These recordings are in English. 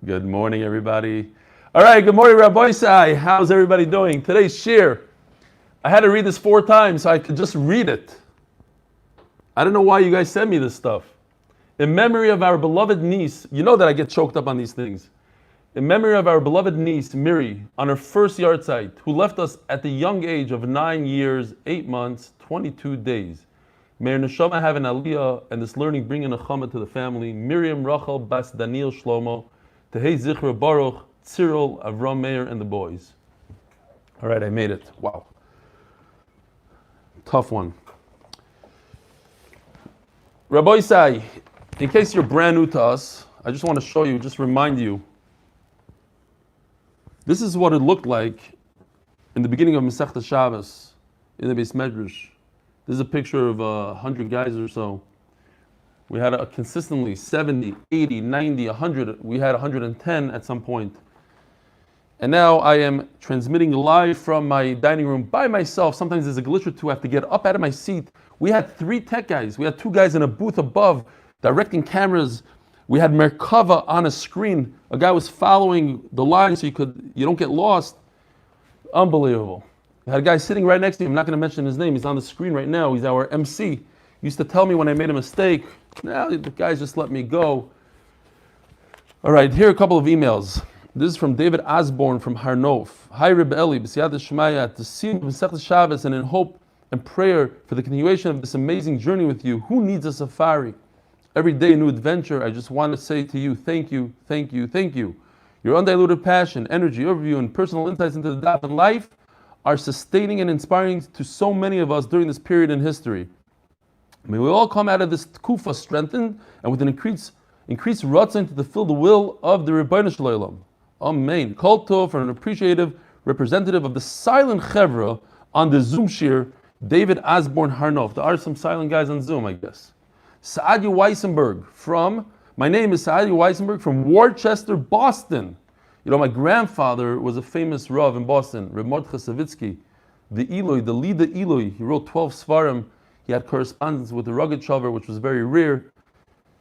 Good morning, everybody. All right, good morning, Rabbi Isai. How's everybody doing? Today's shir. I had to read this 4 times so I could just read it. I don't know why you guys send me this stuff. In memory of our beloved niece, you know that I get choked up on these things. In memory of our beloved niece, Miri, on her first yahrzeit, who left us at the young age of 9 years, 8 months, 22 days. May her neshama have an aliyah and this learning bring an achama to the family. Miriam Rachel Bas Daniel Shlomo, Tehei Zichra Baruch, Cyril, Avram Meir, and the boys. All right, I made it. Wow. Tough one. Rabbi Isai, in case you're brand new to us, I just want to show you, just remind you, this is what it looked like in the beginning of Masechta Shabbos in the Beis Medrash. This is a picture of 100 guys or so. We had consistently 70, 80, 90, 100. We had 110 at some point. And now I am transmitting live from my dining room by myself. Sometimes there's a glitch or two. I have to get up out of my seat. We had 3 tech guys. We had 2 guys in a booth above directing cameras. We had Merkava on a screen. A guy was following the line so you don't get lost. Unbelievable. I had a guy sitting right next to me. I'm not going to mention his name. He's on the screen right now. He's our MC. He used to tell me when I made a mistake. Now the guys just let me go. All right, here are a couple of emails. This is from David Osborne from Harnof. Hi, Reb Eli, B'siyat Shemaya, to see you in Masechta Shabbos and in hope and prayer for the continuation of this amazing journey with you. Who needs a safari? Every day a new adventure. I just want to say to you, thank you, thank you, thank you. Your undiluted passion, energy, overview, and personal insights into the Daf and life are sustaining and inspiring to so many of us during this period in history. May we all come out of this tkufa strengthened and with an increased ratzon to fulfill the will of the Rebbeinu Shalom. Amen. Kol tov for an appreciative representative of the silent chevra on the Zoom shir, David Osborne Harnof. There are some silent guys on Zoom, I guess. Saadia Weissenberg my name is Saadia Weissenberg from Worcester, Boston. You know, my grandfather was a famous Rav in Boston, Reb Mordechai Savitsky, the leader Eloi. He wrote 12 Svarim. He had correspondence with the Rogatchover, which was very rare.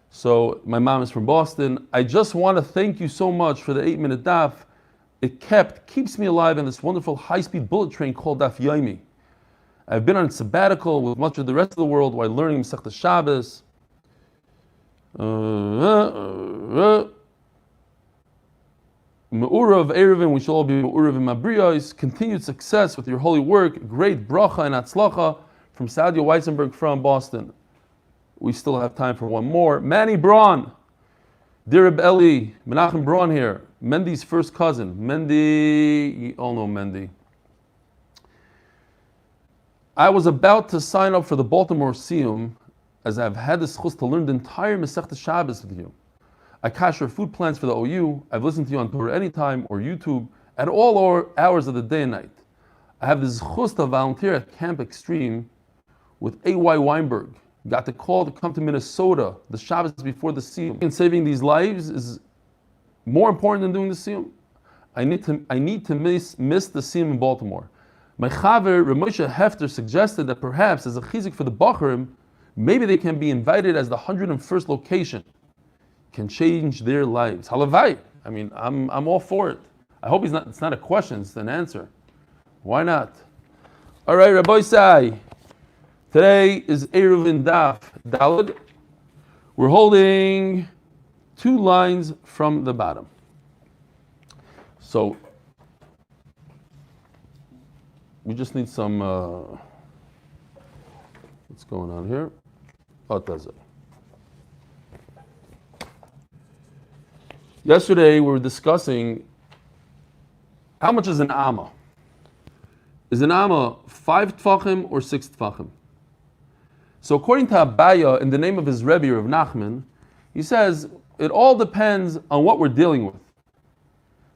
So my mom is from Boston. I just want to thank you so much for the 8-minute daf. It keeps me alive in this wonderful high-speed bullet train called Daf Yomi. I've been on sabbatical with much of the rest of the world while learning Masechta Shabbos. Me'urav Eruvin, we shall all be Me'urav in Mabriyos. Continued success with your holy work. Great bracha and atzlacha from Saadia Weissenberg from Boston. We still have time for one more. Manny Braun. Dear Reb Eli, Menachem Braun here. Mendy's first cousin. Mendy, you all know Mendy. I was about to sign up for the Baltimore Siyum as I've had the schus to learn the entire Masechta Shabbos with you. I kasher food plans for the OU. I've listened to you on Torah Anytime or YouTube at all hours of the day and night. I have the schus to volunteer at Camp Extreme with A.Y. Weinberg. Got the call to come to Minnesota the Shabbos before the Siyum. And saving these lives is more important than doing the Siyum. I need to miss the Siyum in Baltimore. My chaver, Reb Moshe Hefter, suggested that perhaps as a chizik for the Bachurim, maybe they can be invited as the 101st location. Can change their lives. Halavai. I mean, I'm all for it. I hope it's not a question, it's an answer. Why not? All right, Rabbi Isai. Today is Eruvin Daf Daled. We're holding 2 lines from the bottom. So we just need some. What's going on here? Oh, it does it. Yesterday we were discussing how much is an amma. Is an amma 5 tfachim or 6 tfachim? So according to Abaya, in the name of his Rebbe Rav Nachman, he says it all depends on what we're dealing with.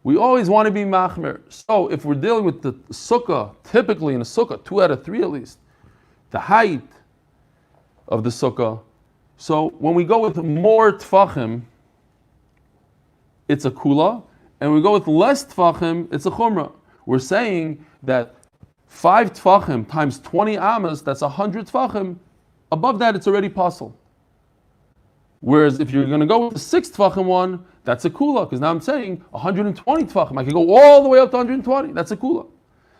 We always want to be machmer. So if we're dealing with the sukkah, typically in a sukkah, 2 out of 3 at least, the height of the sukkah. So when we go with more tfachim, it's a kula, and we go with less tfachim, it's a chumrah. We're saying that 5 tfachim times 20 amas, that's 100 tfachim. Above that, it's already possible. Whereas if you're going to go with the 6 tfachim one, that's a kula, because now I'm saying 120 tfachim. I can go all the way up to 120. That's a kula.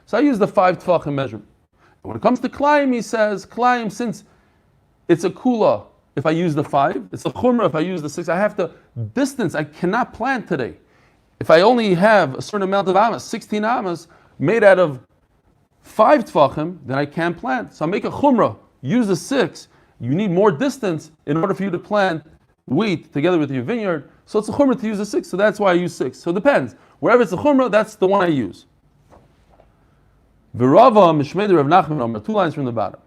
So I use the 5 tfachim measurement. When it comes to Klayim, he says, Klayim, since it's a kula, if I use the 5, it's a chumrah if I use the 6. I have to distance. I cannot plant today. If I only have a certain amount of amas, 16 amas, made out of 5 tfachim, then I can't plant. So I make a chumrah, use the 6. You need more distance in order for you to plant wheat together with your vineyard. So it's a chumrah to use the 6. So that's why I use 6. So it depends. Wherever it's a chumrah, that's the one I use. V'Rava Mishmei Rav Nachman, 2 lines from the bottom.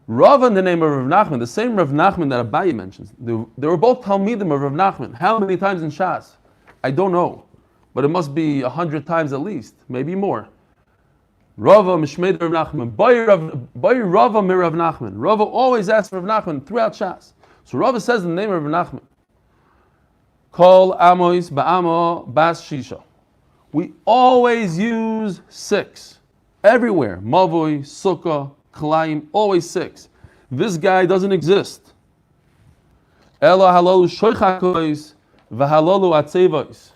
Rava in the name of Rav Nachman, the same Rav Nachman that Abaye mentions. They were both Talmidim of Rav Nachman. How many times in Shas? I don't know. But it must be 100 times at least, maybe more. Rava Mishmei Rav Nachman. Bay Rava mir Rav Nachman. Rava always asks Rav Nachman throughout Shas. So Rava says in the name of Rav Nachman, Kol Amois Ba'amo Bas Shisha. We always use 6. Everywhere. Mavoi, Sukkah, Klayim, always 6. This guy doesn't exist. Ela halalu shoichakois v'halalu atzevois.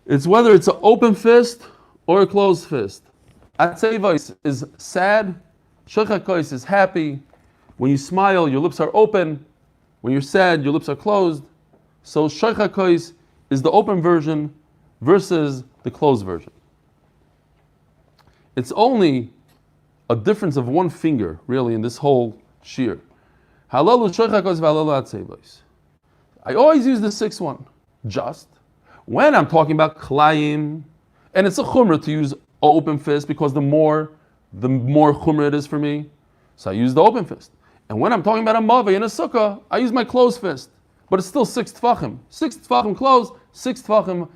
It's whether it's an open fist or a closed fist. Atzevois is sad. Shoichakois is happy. When you smile, your lips are open. When you're sad, your lips are closed. So shoichakois is the open version versus the closed version. It's only a difference of 1 finger, really, in this whole shear. Halalu shoichakos v'halalu atzevois. I always use the 6th one, just when I'm talking about klayim, and it's a chumrah to use open fist because the more chumrah it is for me, so I use the open fist. And when I'm talking about a maveh and a sukkah, I use my closed fist, but it's still 6 tfachim. 6 tfachim closed, 6 tfachim.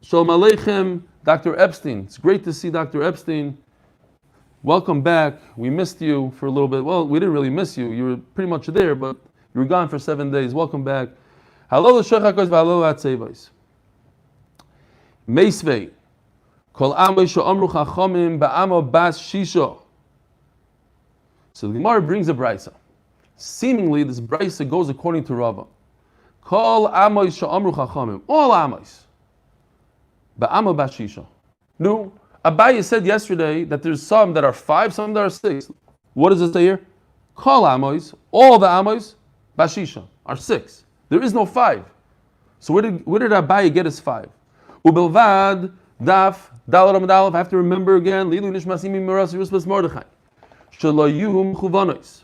Shalom Aleichem, Dr. Epstein. It's great to see Dr. Epstein. Welcome back. We missed you for a little bit. Well, we didn't really miss you. You were pretty much there, but you were gone for 7 days. Welcome back. Halol shechakos v'halol atzevois. Meisvei. Kol amoy she'omru chachamim ba'amo bas shisha. So the Gemara brings a brisa. Seemingly, this brisa goes according to Rava. Kol amoy she'omru chachamim. All amoys. Ba'amo bas shisha. No. Abaye said yesterday that there's some that are 5, some that are 6. What does it say here? Kol amois, all the amois, bashisha, are 6. There is no 5. So where did Abaye get his 5? Ubelvad, daf, dalaram I have to remember again, lilu nishmasimi miras yusbas mordechai. Shalayuhum chuvanois.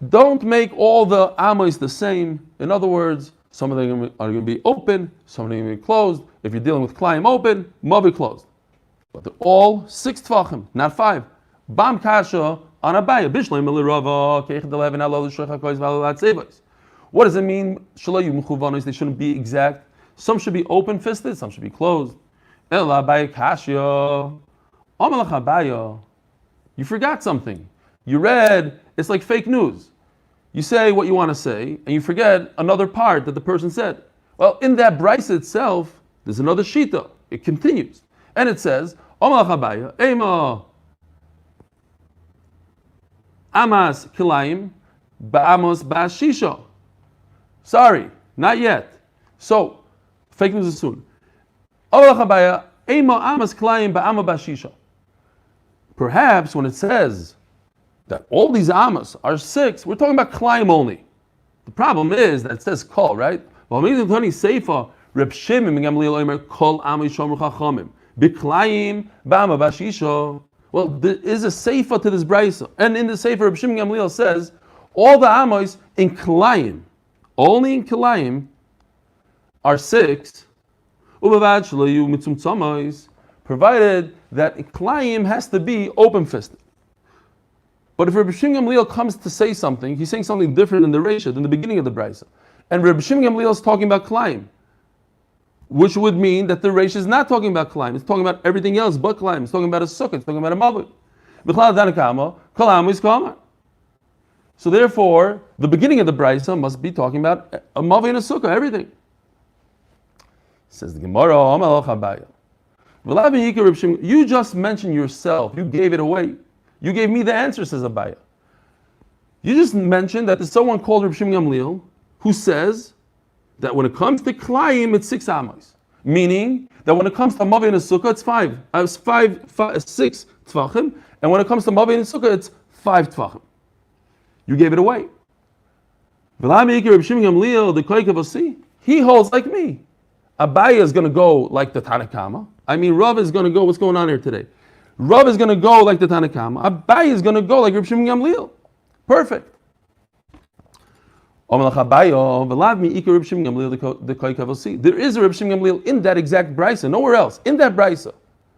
Don't make all the amois the same. In other words, some of them are going to be open, some of them are going to be closed. If you're dealing with Klayim open, Mavi closed. But they're all 6 tfachim, not 5. Bam kasha on Abaye. Bishleim elirava keichet 11 halal shechakos v'halal atzevois. What does it mean? Shalayim chuvanos. They shouldn't be exact. Some should be open fisted, some should be closed. Ela Abaye kasha. Amalach Abaye. You forgot something. You read. It's like fake news. You say what you want to say, and you forget another part that the person said. Well, in that brisa itself, there's another shita. It continues. And it says, Omalach Abaye, Ema Amas Kilayim Ba'amos Ba'ashisha. Sorry, not yet. So, fake news is soon. Omalach Abaye, Ema Amas Kilayim Ba'amo Ba'ashisha. Perhaps when it says that all these amas are 6, we're talking about Klayim only. The problem is that it says kol, right? Well, Reb Shimon ben Gamliel Omer kol amay shomru chachamim b'Klayim b'ama b'ashisha. Well, there is a seifa to this brisa, and in the seifa, Reb Shimon ben Gamliel says all the amos in Klayim, only in Klayim, are 6. Ubavad shelayu mitzumtzamos, provided that Klayim has to be open-fisted. But if Reb Shimon Gamliel comes to say something, he's saying something different in the Reisha than the beginning of the Brisa. And Reb Shimon Gamliel is talking about Klayim, which would mean that the Reisha is not talking about Klayim. It's talking about everything else but Klayim. It's talking about a sukkah. It's talking about a mavud. So therefore, the beginning of the Brisa must be talking about a mavud and a sukkah, everything. Says the Gemara, you just mentioned yourself. You gave it away. You gave me the answer, says Abaya. You just mentioned that there's someone called Reb Shimon Gamliel who says that when it comes to Klayim, it's 6 amos. Meaning that when it comes to Mavi and Sukkah, it's 6 Tvachim. And when it comes to Mavi and Sukkah, it's 5 Tvachim. You gave it away. He holds like me. Abaya is going to go like the Tanakama. I mean, Rav is going to go, what's going on here today? Rav is going to go like the Tanakama. Abaya is going to go like Reb Shimon Gamliel. Perfect. There is a Reb Shimon Gamliel in that exact brisa, nowhere else, in that brisa,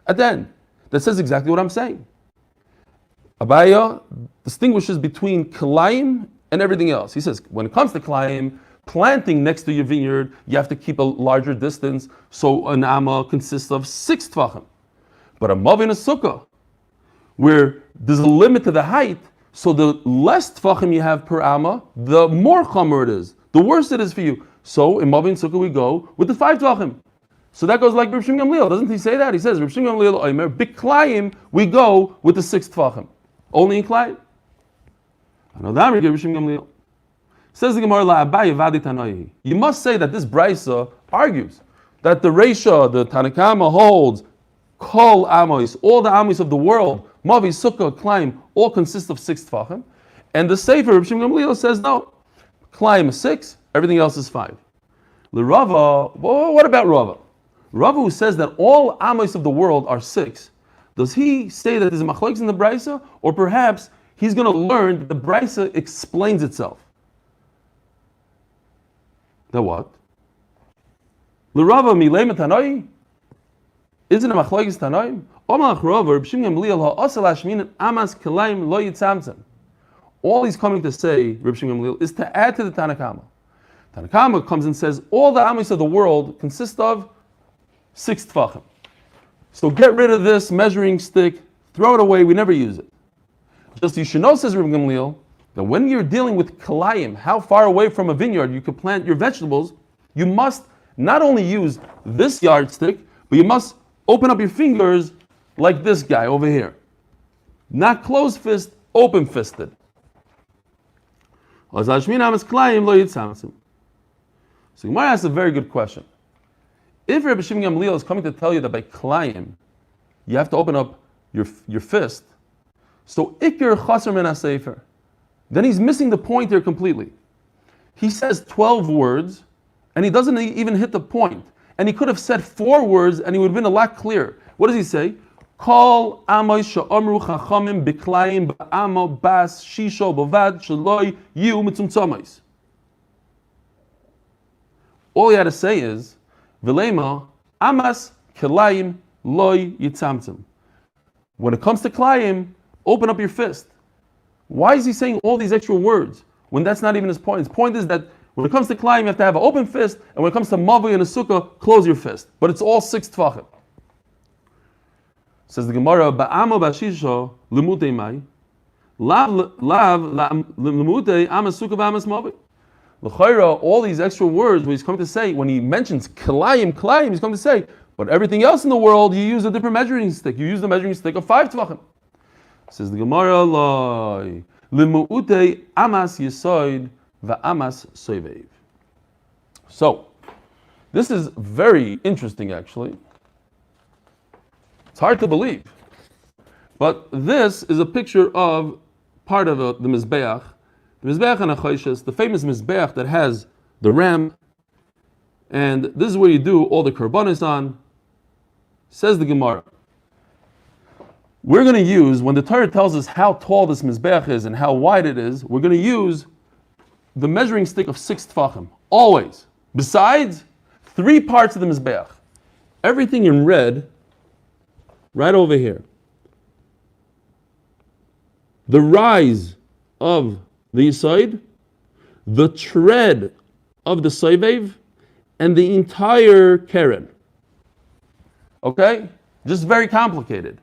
at the end, that says exactly what I'm saying. Abaya distinguishes between Kalayim and everything else. He says, when it comes to Kalayim, planting next to your vineyard, you have to keep a larger distance, so an amma consists of 6 tvachim. But a mav in a sukkah, where there's a limit to the height, so the less tvachim you have per amma, the more chomer it is, the worse it is for you. So in mav in sukkah we go with the 5 tvachim. So that goes like Reb Shimon Gamliel. Doesn't he say that? He says, Reb Shimon Gamliel Omer, biklayim, we go with the 6 tvachim. Only in klayim. Reb Shimon Gamliel. Says the Gemara, La Abaye Vadi Tanoihi. You must say that this brisa argues that the Reisha, the Tanakama holds, Kol Amos, all the Amos of the world, Mavi, Sukkah, Klaim, all consist of 6 Tvachim. And the Sefer, Reb Shimon Gamliel, says no. Klaim is 6, everything else is 5. The Rava, well, what about Rava? Rava, who says that all Amos of the world are 6, does he say that there's a machlokes in the brisa? Or perhaps he's going to learn that the brisa explains itself? The what? L'Rava milei Tanoi? Isn't it machlokes Tanoim? Omalach Rava, Reb Shimon Gamliel ha'asal hashmin amas kelaim lo yitzamtzem. All he's coming to say, Reb Shimon Gamliel, is to add to the Tanakama. Tanakama comes and says all the amos of the world consist of 6 tvachim. So get rid of this measuring stick, throw it away. We never use it. Just you should know, says Reb Gamliel, that when you're dealing with kalayim, how far away from a vineyard you could plant your vegetables, you must not only use this yardstick, but you must open up your fingers like this guy over here. Not closed fist, open fisted. So Gemara asks a very good question. If Rabbi Shimon Gamliel is coming to tell you that by kalayim, you have to open up your fist, so ikir chaser min ha-sefer, then he's missing the point here completely. He says 12 words, and he doesn't even hit the point. And he could have said 4 words, and he would have been a lot clearer. What does he say? Kol amoy she'omru chachamim b'klayim ba'amo bas shisho b'vad shaloi yu mitzumtzomos. All he had to say is, V'lema amas kelayim loy yitzamtzim. When it comes to klayim, open up your fist. Why is he saying all these extra words when that's not even his point? His point is that when it comes to klayim, you have to have an open fist, and when it comes to mavi and a sukkah, close your fist. But it's all 6 tvachim. Says the Gemara, Ba'amo ba'shisho limutei mai, lav limutei amas sukkah v'amas mavi. L'chayra, all these extra words, what he's coming to say, when he mentions klayim, he's coming to say, but everything else in the world, you use a different measuring stick. You use the measuring stick of 5 tvachim. Says the Gemara, Loi, Limu'utei amas yisoid va'amas soivev. So, this is very interesting actually. It's hard to believe. But this is a picture of part of the Mizbeach. The Mizbeach and HaChayshes, the famous Mizbeach that has the ram. And this is where you do all the korbanos on. Says the Gemara. We're going to use, when the Torah tells us how tall this Mizbeach is and how wide it is, we're going to use the measuring stick of 6 tvachim. Always. Besides, 3 parts of the Mizbeach. Everything in red, right over here. The rise of the Yisod, the tread of the Soivev, and the entire Keren. Okay? Just very complicated.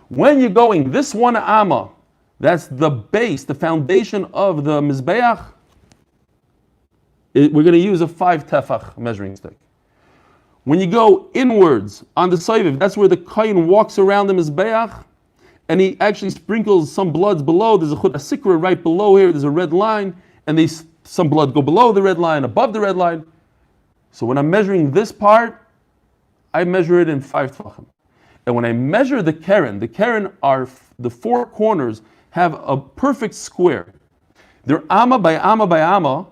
When you're going this 1 amma, that's the base, the foundation of the Mizbeach, we're going to use a 5 tefach measuring stick. When you go inwards on the Soivev, that's where the Kohen walks around the Mizbeach, and he actually sprinkles some bloods below. There's a chut asikra right below here. There's a red line, and some blood go below the red line, above the red line. So when I'm measuring this part, I measure it in 5 tvachim. And when I measure the keren are the 4 corners have a perfect square. They're amma by amma by amma.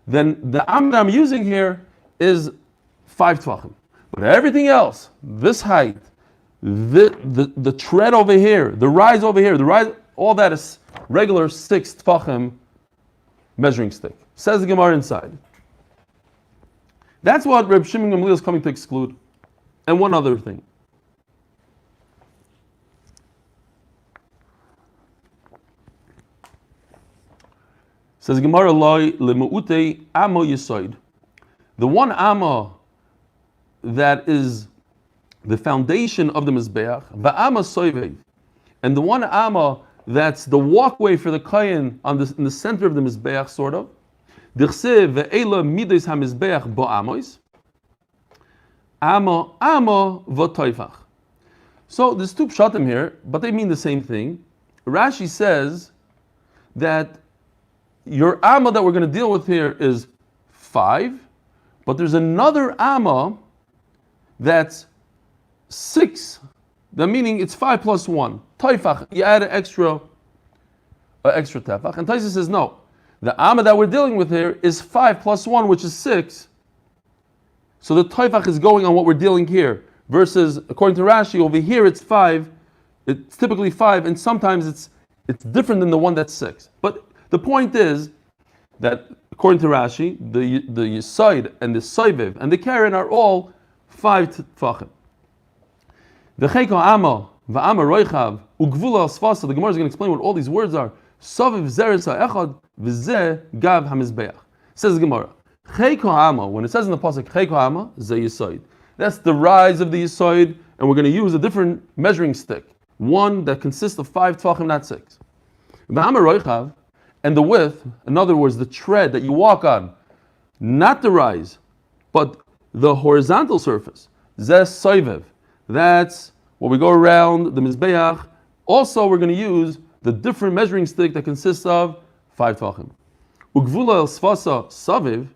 Then the amma that I'm using here is 5 tvachim. But everything else, this height, the tread over here, the rise over here, all that is regular 6 tvachim measuring stick. Says the Gemara inside. That's what Reb Shimon Gamliel is coming to exclude. And one other thing. Says Gemara loy lemuute amo yisoid. The one amma that is the foundation of the mizbeach, va'ama soivev, and the one amma that's the walkway for the kohen in the center of the mizbeach, sort of. Dichsev ve'ela midos hamizbeach bo amos. Amma v'toifach. So there's 2 pshatim here, but they mean the same thing. Rashi says that your amma that we're going to deal with here is 5, but there's another amma that's 6. The meaning it's 5 plus 1. Toifach, you add an extra tefach. And Taisa says no. The amma that we're dealing with here is 5 plus 1, which is 6. So the toifach is going on what we're dealing here. Versus, according to Rashi, over here it's 5. It's typically 5, and sometimes it's different than the one that's 6. But the point is that, according to Rashi, the Yisoid and the Soiviv and the Karen are all 5 tefachim. The Cheiko Amma, Va'ama Roichav, Ugvula Sfasa, the Gemara is going to explain what all these words are. Soviv Zeres HaEchad, V'zeh Gav HaMizbeach. Says the Gemara, Cheiko Amma, when it says in the Pasuk, Cheiko Amma, Zeh Yisoid. That's the rise of the Yisoid, and we're going to use a different measuring stick. One that consists of 5 tefachim, not 6. Va'ama Roichav, and the width, in other words, the tread that you walk on, not the rise, but the horizontal surface. Zeh Soivev. That's what we go around the Mizbeach. Also, we're going to use the different measuring stick that consists of 5 tvachim. Ugvula el sfasa saviv.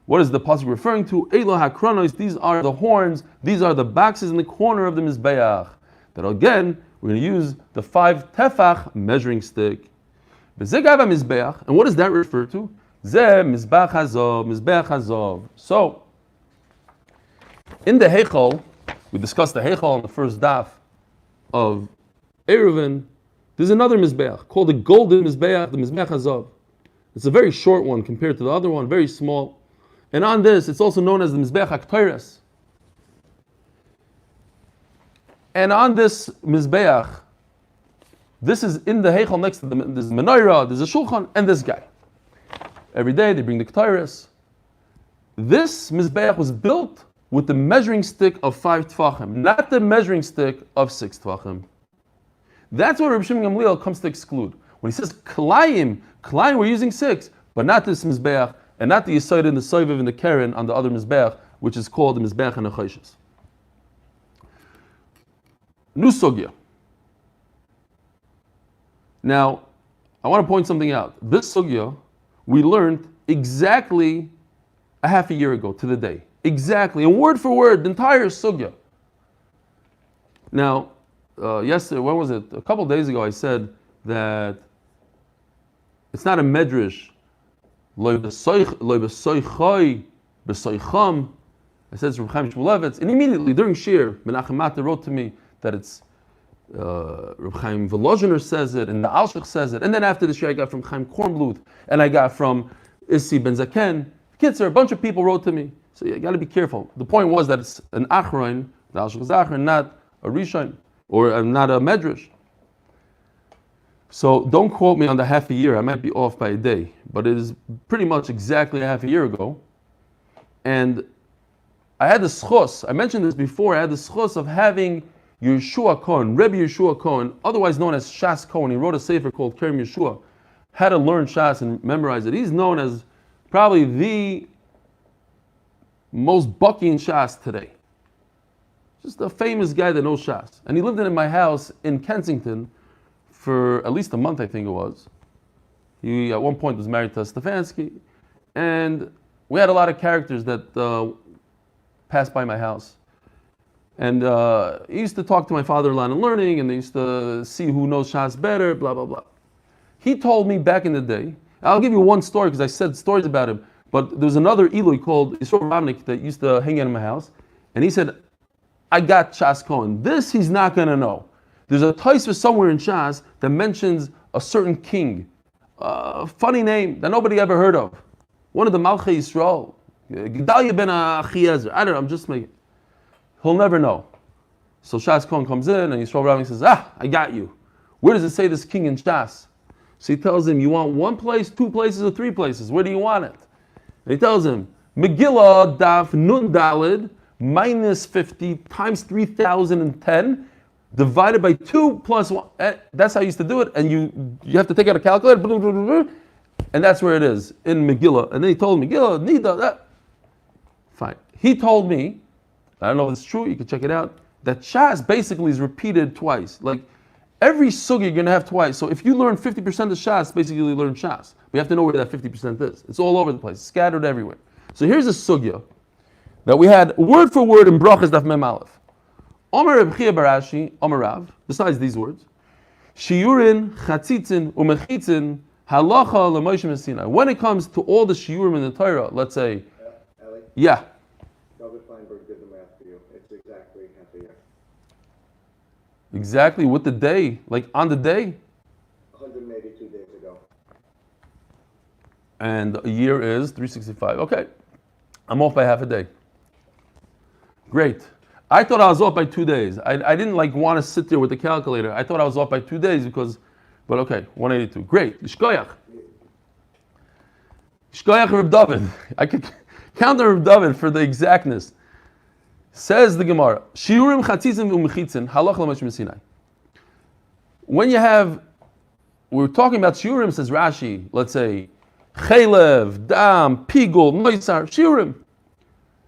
What is the pasuk referring to? Elo hakronos. These are the horns. These are the boxes in the corner of the Mizbeach. That again, we're going to use the 5 tefach measuring stick. And what does that refer to? Zeh Mizbach Hazov, Mizbeach Hazov. So, in the Heichal, we discussed the Heichal on the first daf of Eruvin. There's another Mizbeach called the Golden Mizbeach, the Mizbeach Hazov. It's a very short one compared to the other one, very small. And on this, it's also known as the Mizbeach HaKtoires. And on this Mizbeach, this is in the Heichal next to them. There's Menorah, there's a Shulchan, and this guy. Every day they bring the Ktoiris. This Mizbeach was built with the measuring stick of 5 tefachim, not the measuring stick of 6 tefachim. That's what Reb Shimon Gamliel comes to exclude. When he says Klayim we're using 6, but not this Mizbeach, and not the Yisoid and the Soiviv and the Keren on the other Mizbeach, which is called the Mizbeach and the Choshes. New Sugya. Now, I want to point something out. This Sugya, we learned exactly a half a year ago to the day. Exactly, and word for word, the entire Sugya. Now, yesterday, when was it? A couple days ago, I said that it's not a medrash. Loi b'soichoi b'soicham. I said it's Reb Chaim Shmulevitz, and immediately during Shir, Menachem Mata wrote to me that it's Reb Chaim Volozhiner says it, and the Alshich says it, and then after the Shir I got from Chaim Kornblut, and I got from Issi Ben Zaken. Kitzur, a bunch of people wrote to me. So you got to be careful. The point was that it's an achron, the Alshich is achron, not a rishon, or not a medrash. So don't quote me on the half a year. I might be off by a day, but it is pretty much exactly a half a year ago. And I had the schos, I mentioned this before, I had the schos of having Yeshua Cohen, Rebbe Yeshua Cohen, otherwise known as Shas Cohen. He wrote a sefer called Kerem Yeshua. Had to learn Shas and memorize it. He's known as probably the most bucky in Shas today. just a famous guy that knows Shas. And he lived in my house in Kensington for at least a month, I think it was. He, at one point, was married to Stefansky. And we had a lot of characters that passed by my house. And he used to talk to my father-in-law in learning, and they used to see who knows Shas better, blah, blah, blah. He told me back in the day, I'll give you one story because I said stories about him, but there was another Eli called Eruvin that used to hang out in my house, and he said, I got Shas Cohen. This he's not going to know. There's a Tosfos somewhere in Shas that mentions a certain king, a funny name that nobody ever heard of. One of the Malchei Yisrael, Gedalia ben Achiezer. I don't know, I'm just making. He'll never know. So Shas Cohen comes in and Yisrael Rabbi says, I got you. Where does it say this king in Shas? So he tells him, you want one place, two places, or three places? Where do you want it? And he tells him, Megillah Daf Nun Dalid minus 50 times 3010 divided by 2 plus 1. That's how you used to do it. And you have to take out a calculator. And that's where it is, in Megillah. And then he told Megillah, Nida, that. Fine. He told me, I don't know if it's true, you can check it out, that Shas basically is repeated twice. Like, every sugya you're going to have twice. So if you learn 50% of Shas, basically you learn Shas. We have to know where that 50% is. It's all over the place, scattered everywhere. So here's a sugya that we had word for word in Brachas Daf Mem Aleph. Omer Reb Chia Barashi, Omer Rav, besides these words, Shiurin, Chatzitzin, Umechitzin, Halacha L'Moshe Messina. When it comes to all the shiurim in the Torah, let's say, Eli? Yeah. David Feinberg did the math for you. It's exactly half a year. Exactly, with the day, like on the day. 182 days ago. And a year is 365. Okay, I'm off by half a day. Great. I thought I was off by 2 days. I didn't want to sit there with the calculator. I thought I was off by 2 days but okay, 182. Great. Shkoyach. Shkoyach Reb David. I could count the Reb David for the exactness. Says the Gemara, Shiurim Chatzitzin U'Mechitzin Halach L'Moshe Sinai. When we're talking about Shiurim, says Rashi, let's say, Chelev, Dam, Pigul, Noisar, Shiurim.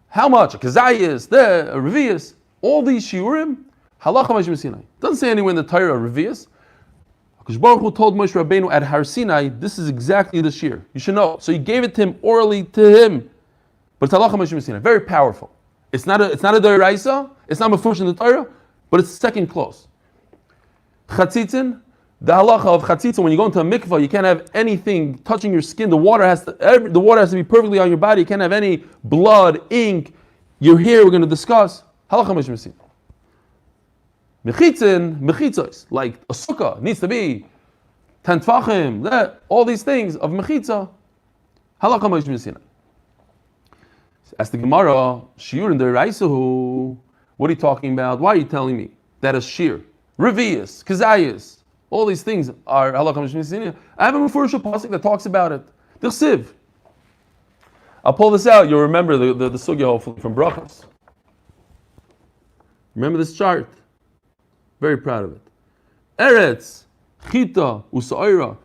How much? Kazayas, the Revius, all these Shiurim, Halach L'Moshe Sinai. Doesn't say anywhere in the Torah Revius. Because Baruch Hu told Moshe Rabbeinu at Har Sinai, this is exactly the Shir. You should know. So he gave it to him orally to him. But it's Halach L'Moshe Sinai. Very powerful. It's not a Doraisa, it's not Mefush in the Torah, but it's second close. Chatzitzin, the halacha of Chatzitzin, when you go into a mikvah, you can't have anything touching your skin. The water has to be perfectly on your body. You can't have any blood, ink. Your hair, we're going to discuss. Halacha Moshe Messin. Mechitzin, mechitzos, like a sukkah, needs to be 10 tfachim, all these things of mechitza. Halacha Moshe Messin. As the Gemara, Shiur in the Raisahu, what are you talking about? Why are you telling me that a Shir, Revius, Kazayas, all these things are Halakha Mishmisinia? I have a Mefurish pasuk that talks about it. The Siv. I'll pull this out. You'll remember the sugya hopefully from Brachas. Remember this chart. Very proud of it. Eretz, Chita, Usaira.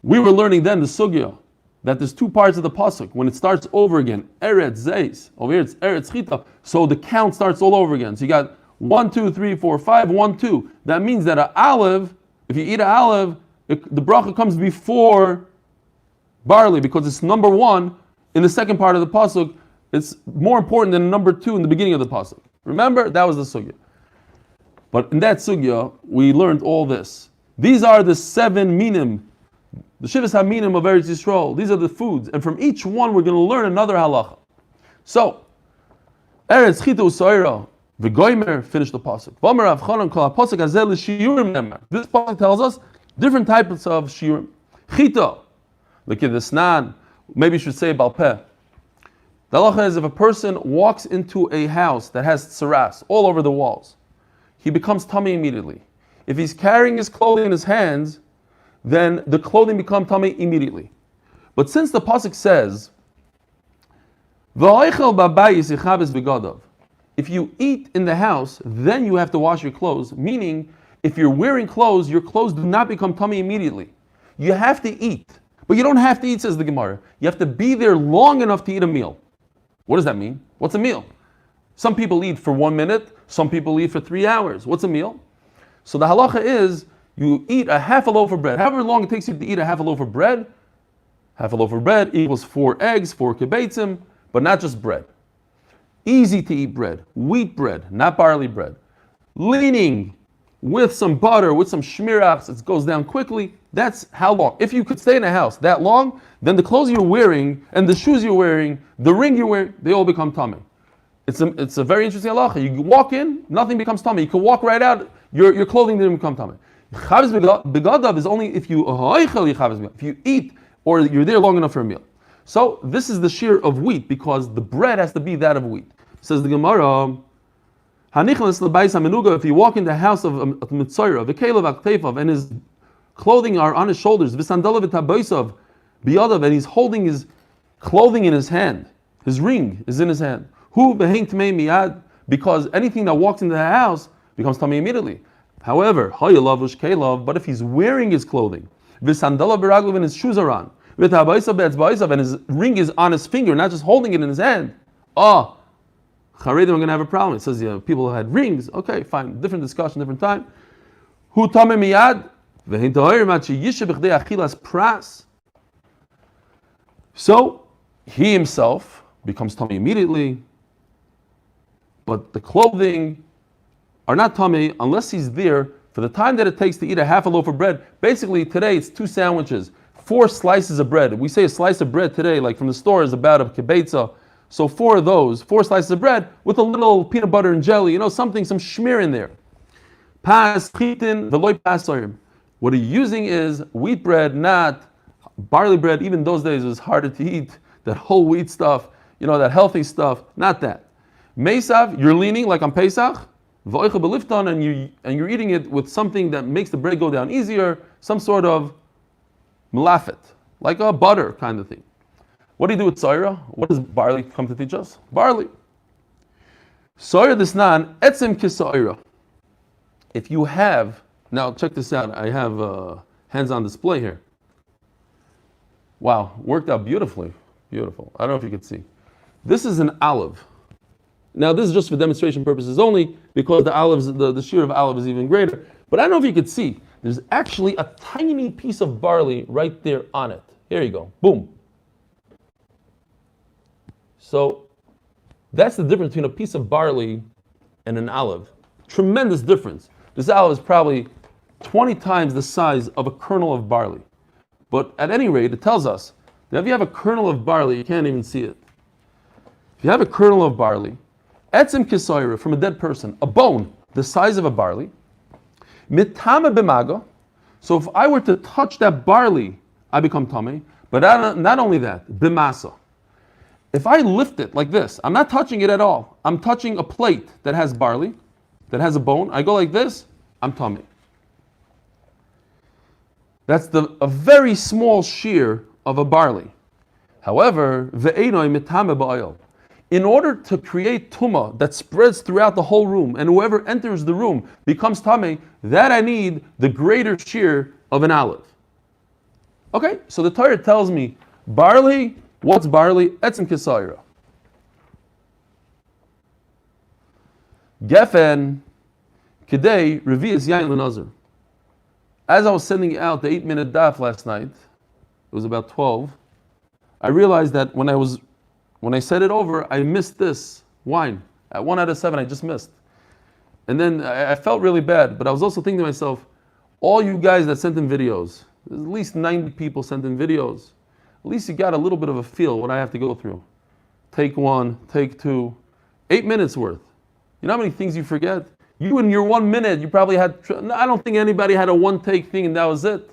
We were learning then the sugya that there's two parts of the pasuk. When it starts over again, Eretz Zeis. Over here it's Eretz Chita. So the count starts all over again. So you got 1, 2, 3, 4, 5, 1, 2. That means that an aleph, if you eat an aleph, the bracha comes before barley because it's number 1 in the second part of the pasuk. It's more important than number 2 in the beginning of the pasuk. Remember, that was the sugya. But in that sugya, we learned all this. These are the 7 minim. The Shivas HaMinim of Eretz Yisrael. These are the foods. And from each one, we're going to learn another halacha. So, Eretz Chita Usaira, V'goymer, finish the pasuk. V'omer Rav Chanan kol ha-pasuk hazeh l'shiyurim nemar. This pasuk tells us different types of shiyurim. Chita, look at the snan. Maybe you should say Baal Peh. The halacha is if a person walks into a house that has tsaras all over the walls, he becomes tummy immediately. If he's carrying his clothing in his hands, then the clothing becomes tummy immediately. But since the pasuk says, "V'oichel b'bayis yichabes v'gadav," if you eat in the house, then you have to wash your clothes. Meaning, if you're wearing clothes, your clothes do not become tummy immediately. You have to eat, but you don't have to eat, says the Gemara. You have to be there long enough to eat a meal. What does that mean? What's a meal? Some people eat for 1 minute. Some people eat for 3 hours. What's a meal? So the halacha is you eat a half a loaf of bread. However long it takes you to eat a half a loaf of bread equals 4 eggs, 4 kibbetzim, but not just bread. Easy to eat bread, wheat bread, not barley bread. Leaning with some butter, with some shmirachs, it goes down quickly. That's how long. If you could stay in a house that long, then the clothes you're wearing and the shoes you're wearing, the ring you're wearing, they all become tummy. It's a very interesting halacha. You walk in, nothing becomes tummy. You can walk right out, your clothing didn't become tummy. Chavis begadav is only if you eat or you're there long enough for a meal. So this is the shear of wheat because the bread has to be that of wheat. Says the Gemara, if you walk into the house of a Mitzorah, v'kelev aktefav, and his clothing are on his shoulders, v'sandalav v'taboisav biyadav, and he's holding his clothing in his hand, his ring is in his hand. Hu v'hein tmei miyad, because anything that walks into the house becomes tummy immediately. However, hayalavush kelev, but if he's wearing his clothing, v'sandalav b'raglav, and his shoes are on, v'taboisav be'etzbaisav, and his ring is on his finger, not just holding it in his hand. Charedim are going to have a problem. It says, people who had rings. Okay, fine. Different discussion, different time. Hu tameh miyad v'hein toher machi yishe b'chdei achilas pras. So he himself becomes tummy immediately, but the clothing are not tummy unless he's there for the time that it takes to eat a half a loaf of bread. Basically, today it's 2 sandwiches, 4 slices of bread. We say a slice of bread today, like from the store, is about a kibetza. So 4 of those, 4 slices of bread with a little peanut butter and jelly, something, some schmear in there. Pas chitin veloy pasorim. What you're using is wheat bread, not barley bread. Even those days it was harder to eat that whole wheat stuff, that healthy stuff. Not that. Mesav, you're leaning like on Pesach. V'oicha belifton, and you're eating it with something that makes the bread go down easier. Some sort of malafet, like a butter kind of thing. What do you do with soira? What does barley come to teach us? Barley. Soira desnan etzem kisoira. If you have, now check this out. I have hands-on display here. Wow, worked out beautifully. Beautiful. I don't know if you can see. This is an olive. Now this is just for demonstration purposes only because the shear of olive is even greater. But I don't know if you could see. There's actually a tiny piece of barley right there on it. Here you go. Boom. So that's the difference between a piece of barley and an olive. Tremendous difference. This olive is probably 20 times the size of a kernel of barley. But at any rate, it tells us that if you have a kernel of barley, you can't even see it. If you have a kernel of barley, etzem kisoira, from a dead person, a bone the size of a barley, mitame b'maga, so if I were to touch that barley, I become tummy. But not only that, b'masa. If I lift it like this, I'm not touching it at all. I'm touching a plate that has barley, that has a bone. I go like this, I'm tummy. That's a very small shear of a barley. However, ve'enoi mitame ba'oil. In order to create tumah that spreads throughout the whole room, and whoever enters the room becomes tummy, that I need the greater shear of an olive. Okay, so the Torah tells me, barley. What's barley? Etzem kisoira. Gefen kidei revi'is yain l'nazir. As I was sending out the 8-minute daf last night, it was about 12. I realized that when I said it over, I missed this wine. At 1 out of 7, I just missed. And then I felt really bad, but I was also thinking to myself, all you guys that sent in videos, at least 90 people sent in videos. At least you got a little bit of a feel what I have to go through. Take 1, take 2, 8 minutes worth. You know how many things you forget? You in your 1 minute, you probably had, I don't think anybody had a 1-take thing and that was it.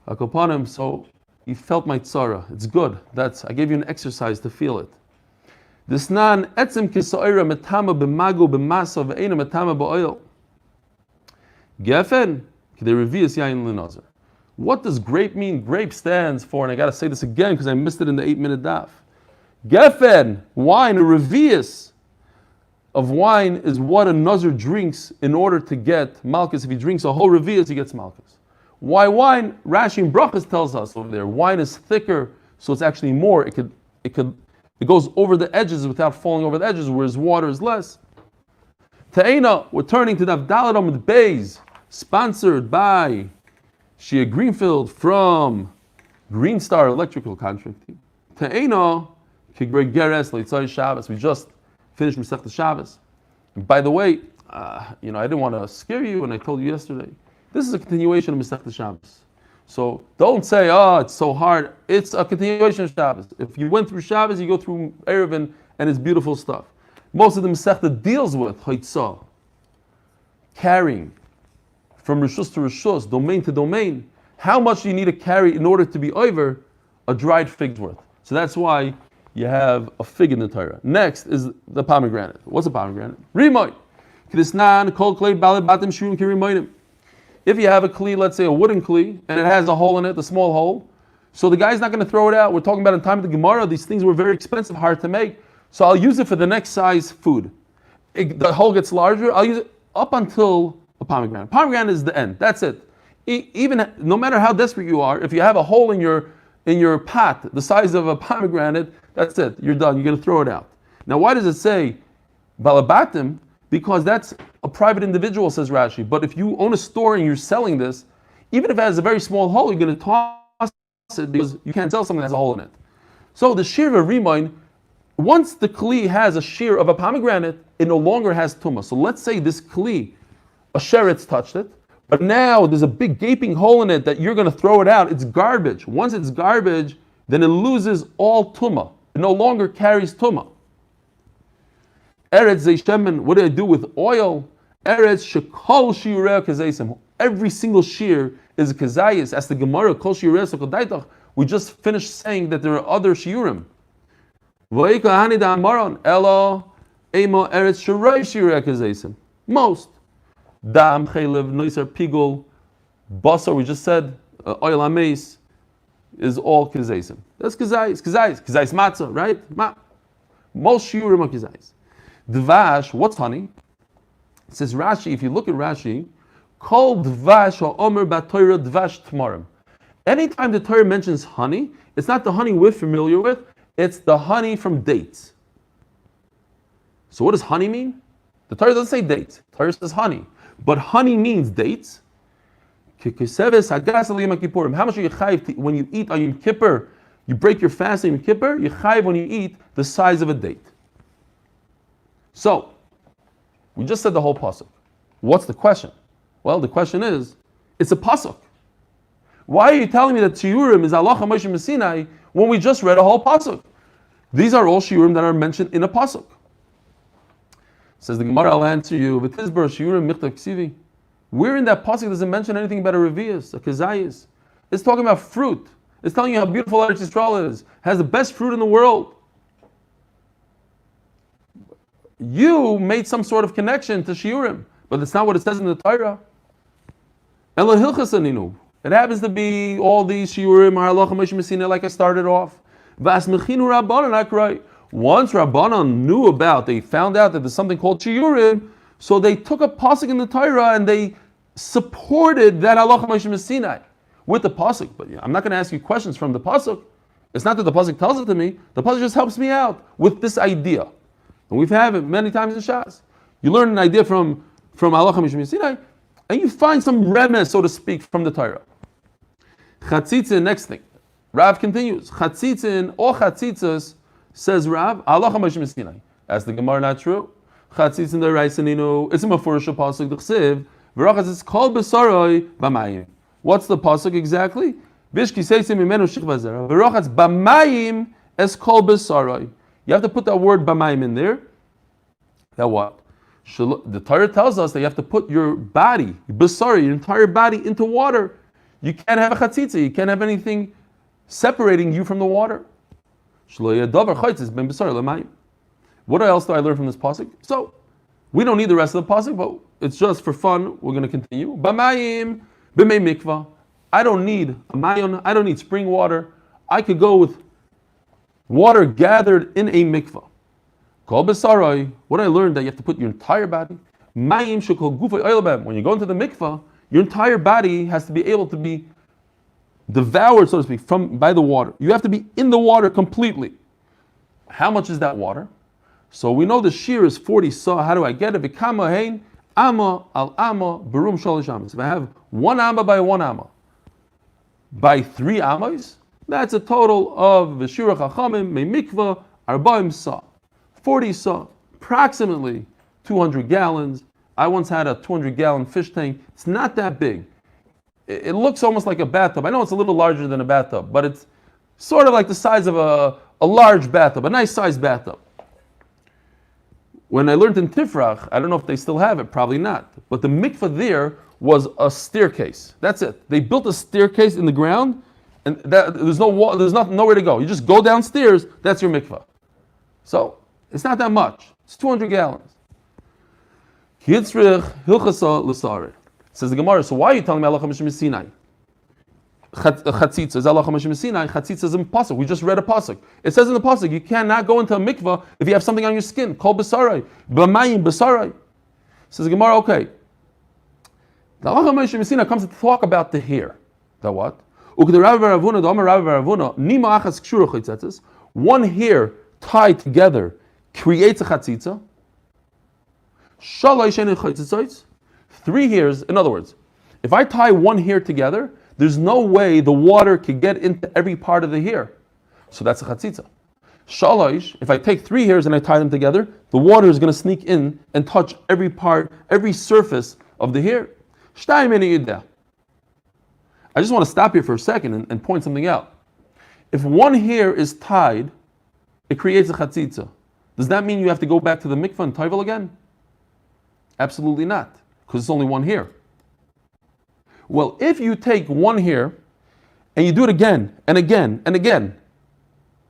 Akopanim, so you felt my tzara. It's good. I gave you an exercise to feel it. Disnan etzem kisoira metama b'mago b'masa ve'ena metama ba'oil. Gefen k'dei revi'is yain l'nazir. What does grape mean? Grape stands for, and I got to say this again because I missed it in the 8-minute daf. Gefen, wine, a revi'is of wine is what a nazir drinks in order to get malchus. If he drinks a whole revi'is, he gets malchus. Why wine? Rashi in Brachas tells us over there, wine is thicker, so it's actually more. It could It goes over the edges without falling over the edges, whereas water is less. Ta'ena, we're turning to Daf Daled Amud Beis, sponsored by Shia Greenfield from Green Star Electrical Contracting. Ta'ena, Kigrei Geres Leitzai Shabbos. We just finished Masechta Shabbos. And by the way, I didn't want to scare you, and I told you yesterday, this is a continuation of Masechta Shabbos. So don't say, it's so hard. It's a continuation of Shabbos. If you went through Shabbos, you go through Eruvin, and it's beautiful stuff. Most of the Masechta deals with Haitzah, carrying from Rishus to Rishus, domain to domain. How much do you need to carry in order to be over a dried fig's worth? So that's why you have a fig in the Torah. Next is the pomegranate. What's a pomegranate? Rimoy. K'disnan kol klei balei batim shurim k'rimoyim. If you have a kli, let's say a wooden kli, and it has a hole in it, a small hole, so the guy's not going to throw it out. We're talking about in time of the Gemara, these things were very expensive, hard to make, so I'll use it for the next size food. The hole gets larger, I'll use it up until a pomegranate. Pomegranate is the end, that's it. Even no matter how desperate you are, if you have a hole in your pot, the size of a pomegranate, that's it, you're done, you're going to throw it out. Now why does it say balabatim? Because that's a private individual, says Rashi. But if you own a store and you're selling this, even if it has a very small hole, you're going to toss it because you can't sell something that has a hole in it. So the shear of a rimoin, once the kli has a shear of a pomegranate, it no longer has tumah. So let's say this kli, a sheretz touched it, but now there's a big gaping hole in it that you're going to throw it out. It's garbage. Once it's garbage, then it loses all tumah. It no longer carries tumah. Eretz zeishemen, what do I do with oil? Eretz shekol shiurei kazeisim. Every single shear is a kazayis. As the Gemara, kol shiurei sokodaitach, we just finished saying that there are other shiurim. V'eika hani da amaron, elo emo eretz shirei shiurei kazeisim. Most. Dam, chaylev, noiser, pigul, basar, we just said, oil ameis, is all kazeisim. That's kazayis matzah, right? Most shiurim are kazayis. Dvash, what's honey? It says Rashi, if you look at Rashi, kol dvash ha'omer ba'Torah dvash tmarim. Anytime the Torah mentions honey, it's not the honey we're familiar with, it's the honey from dates. So what does honey mean? The Torah doesn't say dates, the Torah says honey. But honey means dates. How much are you chayiv when you eat on Yom Kippur? You break your fast on Yom Kippur, you're chayiv when you eat the size of a date. So, we just said the whole pasuk. What's the question? Well, the question is, it's a pasuk. Why are you telling me that shiurim is halacha Moshe Messinai when we just read a whole pasuk? These are all shiurim that are mentioned in a pasuk. Says the Gemara, I'll answer you. V'tizbar shiurim michtav ksivi. Where in that pasuk doesn't mention anything about a revius, a kazayis? It's talking about fruit. It's telling you how beautiful Eretz Yisrael is. It has the best fruit in the world. You made some sort of connection to shiurim, but it's not what it says in the Torah. It happens to be all these shiurim are halacha Moshe Messinai, like I started off. Once Rabbanan knew about, they found out that there's something called shiurim, so they took a pasuk in the Torah and they supported that halacha Moshe Messinai with the pasuk. But I'm not going to ask you questions from the pasuk. It's not that the pasuk tells it to me. The pasuk just helps me out with this idea. And we've had it many times in Shas. You learn an idea from halacha Moshe Messinai, and you find some remez, so to speak, from the Torah. Chatzitzin, next thing. Rav continues. Chatzitzin or chatzitzas, says Rav, halacha Moshe Messinai. That's the Gemara, not true. Chatzitzin deraisaninu. It's a mafurish pasuk d'chsiv. V'rachas it's called b'saroi b'mayim. What's the pasuk exactly? Bishki seisim imenu shikva zera. V'rachas b'mayim es called b'saroi. You have to put that word b'mayim in there. That what? The Torah tells us that you have to put your body, b'sari, your entire body into water. You can't have a chatzitza. You can't have anything separating you from the water. What else do I learn from this pasuk? So, we don't need the rest of the pasuk, but it's just for fun. We're going to continue. B'mayim, b'mei mikvah. I don't need a mayon. I don't need spring water. I could go with water gathered in a mikvah. Kol b'sarai. What I learned that you have to put your entire body. Mayim shekol gufay oil b'hem. When you go into the mikvah, your entire body has to be able to be devoured, so to speak, by the water. You have to be in the water completely. How much is that water? So we know the shear is 40 saw. How do I get it? V'kama hein amma al amma berum shalish amas. If I have 1 amma by 1 amma by 3 ammas, that's a total of v'shira chachamim me mikvah arba'im saw. 40 saw, approximately 200 gallons. I once had a 200-gallon fish tank. It's not that big. It looks almost like a bathtub. I know it's a little larger than a bathtub, but it's sort of like the size of a large bathtub, a nice sized bathtub. When I learned in Tifrach, I don't know if they still have it, probably not, but the mikveh there was a staircase. That's it. They built a staircase in the ground, and there's no wall, there's nowhere to go. You just go downstairs, that's your mikveh. So, it's not that much. It's 200 gallons. Says the Gemara, so why are you telling me Allah Mishim Sinai? Chatzitza is Allah Mishim Sinai. Chatzitza is in pasuk. We just read a pasuk. It says in the pasuk you cannot go into a mikvah if you have something on your skin. Kol besarai, b'mayim besarai. Says the Gemara, okay. The Allah Mishim Sinai comes to talk about the hair. The what? One hair tied together creates a chatzitza. 3 hairs, in other words, if I tie 1 hair together, there's no way the water can get into every part of the hair. So that's a chatzitza. Shalosh, if I take 3 hairs and I tie them together, the water is going to sneak in and touch every part, every surface of the hair. I just want to stop here for a second and point something out. If 1 hair is tied, it creates a chatzitza. Does that mean you have to go back to the mikvah and toivel again? Absolutely not, because it's only 1 hair. Well, if you take 1 hair and you do it again and again and again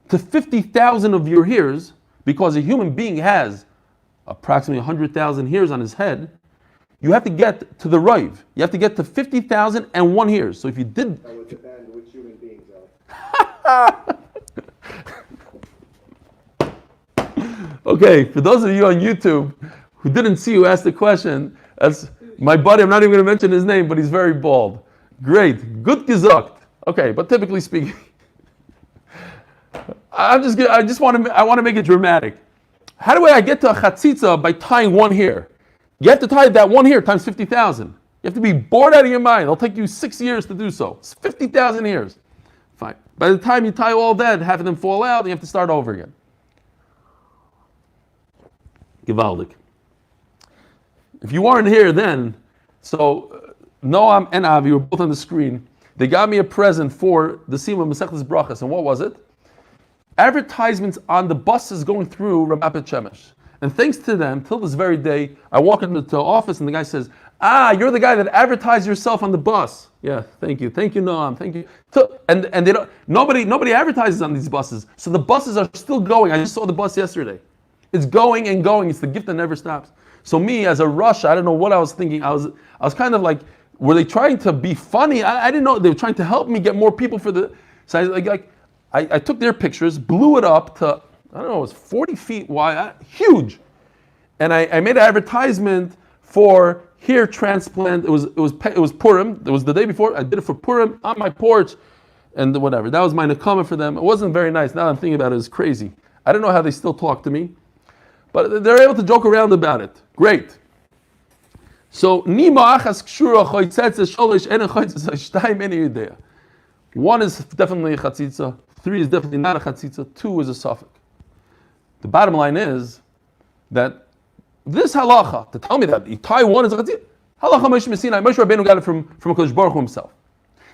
to 50,000 of your hairs, because a human being has approximately 100,000 hairs on his head, you have to get to the rive. You have to get to 50,001 hairs. So if you did... That would depend which human beings are. Okay, for those of you on YouTube who didn't see who asked the question, that's my buddy, I'm not even going to mention his name, but he's very bald. Great, good gesagt. Okay, but typically speaking, I want to make it dramatic. How do I get to a chatzitza by tying 1 hair? You have to tie that 1 hair times 50,000. You have to be bored out of your mind. It'll take you 6 years to do so. It's 50,000 hairs. Fine. By the time you tie all that, half of them fall out, and you have to start over again. Gewaldig. If you weren't here then, so Noam and Avi were both on the screen. They got me a present for the Sima Masechtas Brachas, and what was it? Advertisements on the buses going through Ramat Bet Shemesh. And thanks to them, till this very day, I walk into the office and the guy says, you're the guy that advertised yourself on the bus. Yeah, thank you, Noam, thank you. And they don't, nobody advertises on these buses, so the buses are still going. I just saw the bus yesterday. It's going and going. It's the gift that never stops. So me, as a rush, I don't know what I was thinking. I was kind of like, were they trying to be funny? I didn't know. They were trying to help me get more people for the... So I took their pictures, blew it up to, I don't know, it was 40 feet wide, huge. And I made an advertisement for hair transplant. It was Purim. It was the day before. I did it for Purim on my porch and whatever. That was my nekama for them. It wasn't very nice. Now I'm thinking about it, it's crazy. I don't know how they still talk to me. But they're able to joke around about it. Great. So, 1 is definitely a chatzitza. 3 is definitely not a chatzitza. 2 is a suffix. The bottom line is that this halacha, to tell me that you tie 1 is a chatzitza, halacha Moshe Sinai, Moshe Rabbeinu got it from HaKadosh Baruch Hu himself.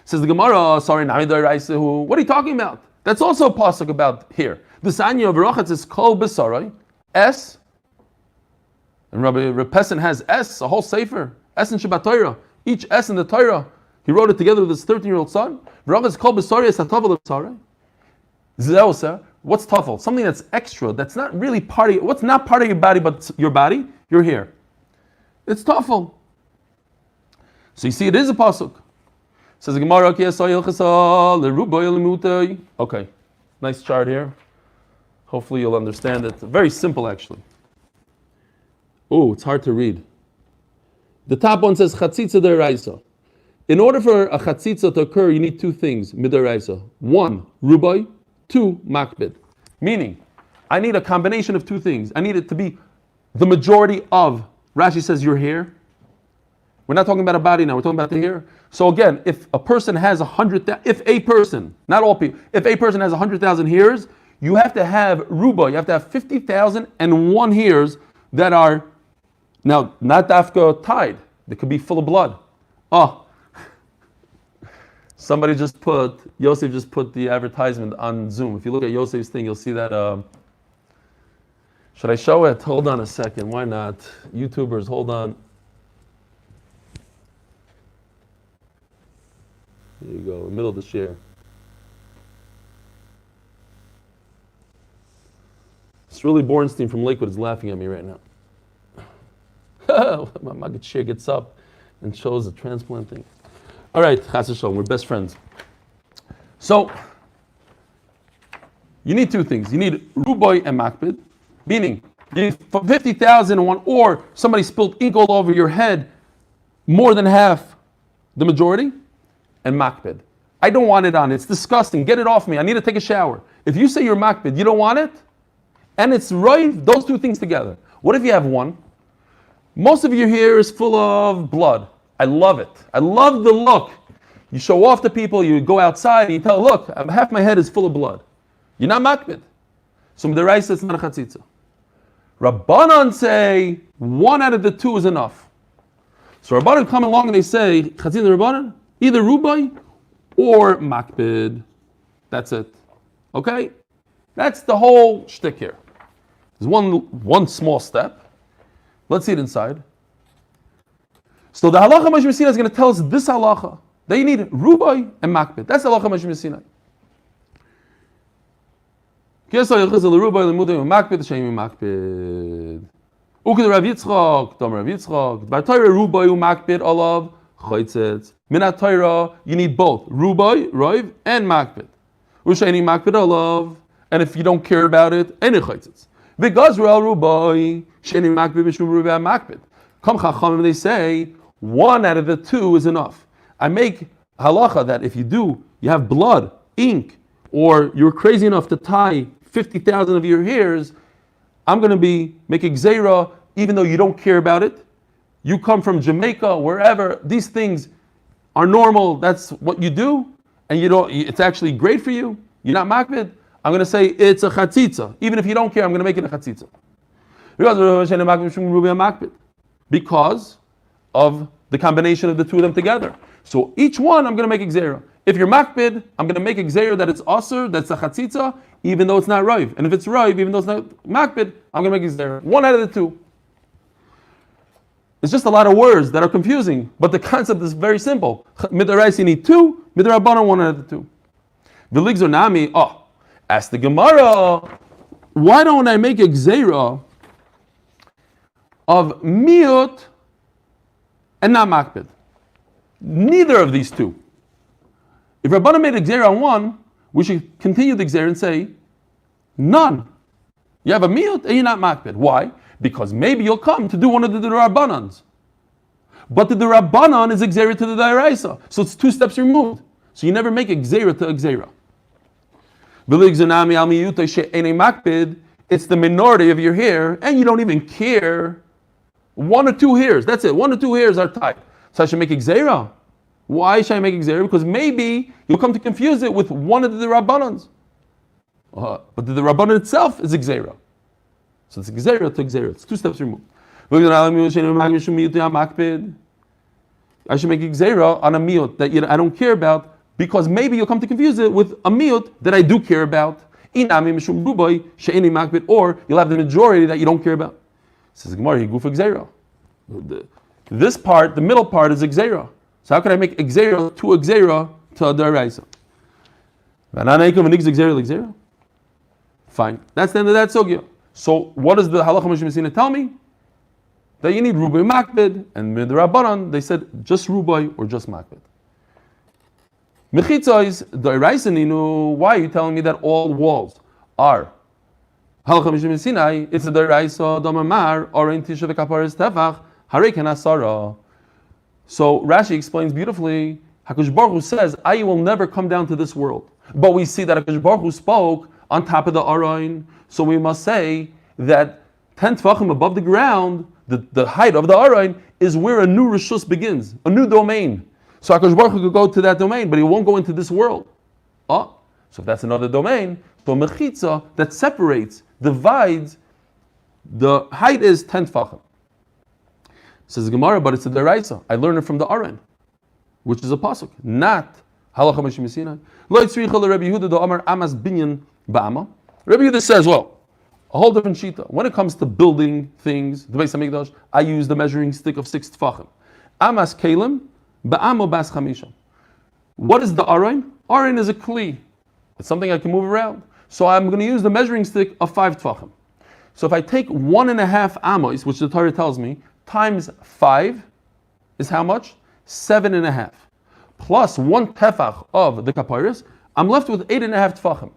Says the Gemara, sorry, what are you talking about? That's also a pasuk about here. The Sanya of Rachatz is Kol Besarai, S, and Rabbi Pessin has S, a whole sefer, S in Shabbat Torah. Each S in the Torah, he wrote it together with his 13-year-old son. Rachatz Kol Besarai is Hatavel Besarai. Zeosa, what's tafel? Something that's extra, that's not really part of, what's not part of your body but your body? Your hair. It's tafel. So you see, it is a pasuk. Says the Gemara, okay, nice chart here. Hopefully you'll understand it. Very simple, actually. Oh, it's hard to read. The top one says chatzitza deraisa. In order for a chatzitza to occur, you need 2 things, midaraisa. 1, rubai. 2, makbid. Meaning, I need a combination of two things. I need it to be the majority of, Rashi says, your hair. We're not talking about a body now, we're talking about the hair. So again, if a person has 100,000, if a person, not all people, if a person has 100,000 hairs, you have to have ruba, you have to have 50,001 hairs that are, now, not dafka tied, they could be full of blood. Oh, somebody just put, Yosef just put the advertisement on Zoom. If you look at Yosef's thing, you'll see that, should I show it? Hold on a second, why not? YouTubers, hold on. There you go, in the middle of the share. Shirley Bornstein from Lakewood is laughing at me right now. My chair gets up and shows the transplant thing. All right, Chas v'sholom, we're best friends. So, you need two things. You need ruboy and makbid, meaning you need 50,001, or somebody spilled ink all over your head, more than half the majority, and makbid. I don't want it on. It's disgusting. Get it off me. I need to take a shower. If you say you're makbid, you don't want it, and it's right, those two things together. What if you have one? Most of your hair is full of blood. I love it. I love the look. You show off to people, you go outside, and you tell, look, half my head is full of blood. You're not makbid. So M'deraisa, it's not a chatzitza. Rabbanan say, one out of the two is enough. So Rabbanan come along and they say, chatzitza Rabbanan, either rubai or makbid. That's it. Okay? That's the whole shtick here. There's one small step. Let's see it inside. So the halacha Moshe Sinai is going to tell us this halacha. That you need rubai and makbid. That's the halacha Moshe Sinai. Uked Rav Yitzchak, Dom Rav Yitzchak. By Torah rubai umakbid olav chaytzet. Minat Torah you need both rubai, roiv, and makbid. Ushayni makbid olav. And if you don't care about it, any chaytzet. V'gazral rubai sheni makbid b'shum rubai makbid. Come chachamim, they say one out of the two is enough. I make halacha that if you have blood, ink, or you're crazy enough to tie 50,000 of your hairs, I'm going to be making gzeira, even though you don't care about it. You come from Jamaica, wherever, these things are normal, that's what you do, and it's actually great for you, you're not makbid. I'm going to say it's a chatzitza. Even if you don't care, I'm going to make it a chatzitza. Because of the combination of the two of them together. So each one, I'm going to make a gzeira. If you're makbid, I'm going to make a gzeira that it's asur, that's a chatzitza, even though it's not raiv. And if it's raiv, even though it's not makbid, I'm going to make a gzeira. One out of the two. It's just a lot of words that are confusing, but the concept is very simple. Midarais, you need two, midarabana, one out of the two. V'ligzor nami, ask the Gemara, why don't I make a gzeira of miut and not makbid? Neither of these two. If Rabbanan made a gzeira on one, we should continue the gzeira and say, none. You have a miut and you're not makbid. Why? Because maybe you'll come to do one of the Rabbanans. But the Rabbanan is a gzeira to the Dairaisa. So it's two steps removed. So you never make a gzeira to a gzeira. It's the minority of your hair, and you don't even care. One or two hairs, that's it. One or two hairs are tied. So I should make a gzeira. Why should I make a gzeira? Because maybe you'll come to confuse it with one of the Rabbanans. But the Rabbanan itself is a gzeira. So it's a gzeira to gzeira. It's two steps removed. I should make a gzeira on a miut that I don't care about, because maybe you'll come to confuse it with a miut that I do care about. Or you'll have the majority that you don't care about. Says Gemara, he goof a gzeira. This part, the middle part, is a gzeira. So how can I make a gzeira to a gzeira to a daraisa? Fine. That's the end of that sugya. So what does the halacha Moshe Sinai tell me? That you need rubai makbid, and midrabanan they said just rubai or just makbid. Mechitzos daraisa ninu. Why are you telling me that all walls are halacha Moshe Sinai? It's a daraisa damamar or in tisha v'kaparis tefach harei kenasara. So Rashi explains beautifully. HaKadosh Baruch Hu says, I will never come down to this world. But we see that HaKadosh Baruch Hu spoke on top of the Aron. So we must say that 10 Tfachim above the ground, the height of the Aron, is where a new Rishus begins, a new domain. So HaKadosh Baruch Hu could go to that domain, but he won't go into this world. So if that's another domain, so Mechitza that separates, divides, the height is 10 Tfachim. Says Gemara, but it's a deraisa. I learned it from the Aron, which is a pasuk, not halacha Moshe Sinai. Lo yitzricha leRebbe Yehuda do Amar amas binyan ba'ama. Rebbe Yehuda says, well, a whole different shita. When it comes to building things, the Beis Hamikdash, I use the measuring stick of 6 tefachim. Amas kelim ba'amo bas chamisha. What is the Aron? Aron is a kli. It's something I can move around. So I'm going to use the measuring stick of 5 tefachim. So if I take 1.5 amos, which the Torah tells me, times 5 is how much? 7.5. Plus 1 tefach of the kaparis, I'm left with 8.5 tefachim.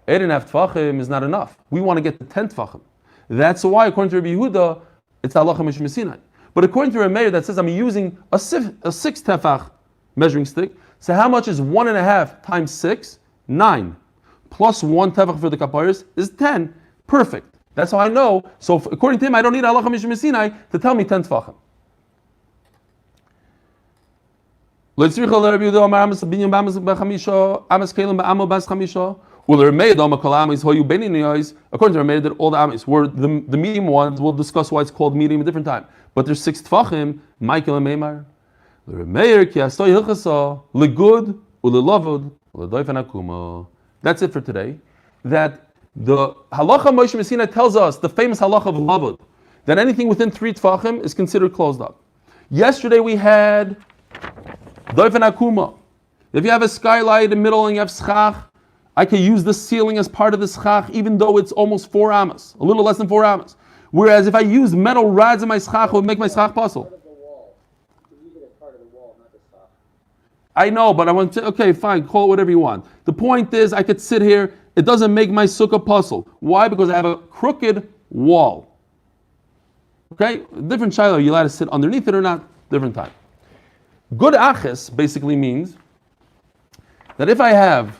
8.5 tefachim is not enough. We want to get to 10 tefachim. That's why, according to Rabbi Yehuda, it's halacha Moshe Sinai. But according to Rabbi Meir, that says I'm using a 6 tefach measuring stick. So how much is 1.5 times 6? 9. Plus 1 tefach for the kaparis is 10. Perfect. That's how I know. So according to him, I don't need halacha Moshe Sinai to tell me 10 tefachim. According to Rameir, that all the amis were the medium ones. We'll discuss why it's called medium a different time. But there's 6 tefachim. Michael and Meimar. That's it for today. That the halacha Moshe Sinai tells us, the famous halacha of lavud, that anything within 3 tefachim is considered closed up. Yesterday we had doifen akuma. If you have a skylight in the middle and you have schach, I can use the ceiling as part of the schach, even though it's almost 4 amas, a little less than 4 amas. Whereas if I use metal rods in my schach, it would make my schach puzzle. I know, but I want to, okay, fine, call it whatever you want. The point is, I could sit here, it doesn't make my sukkah puzzle. Why? Because I have a crooked wall. Okay? Different shiloh, you're allowed to sit underneath it or not, different time. Good aches basically means that if I have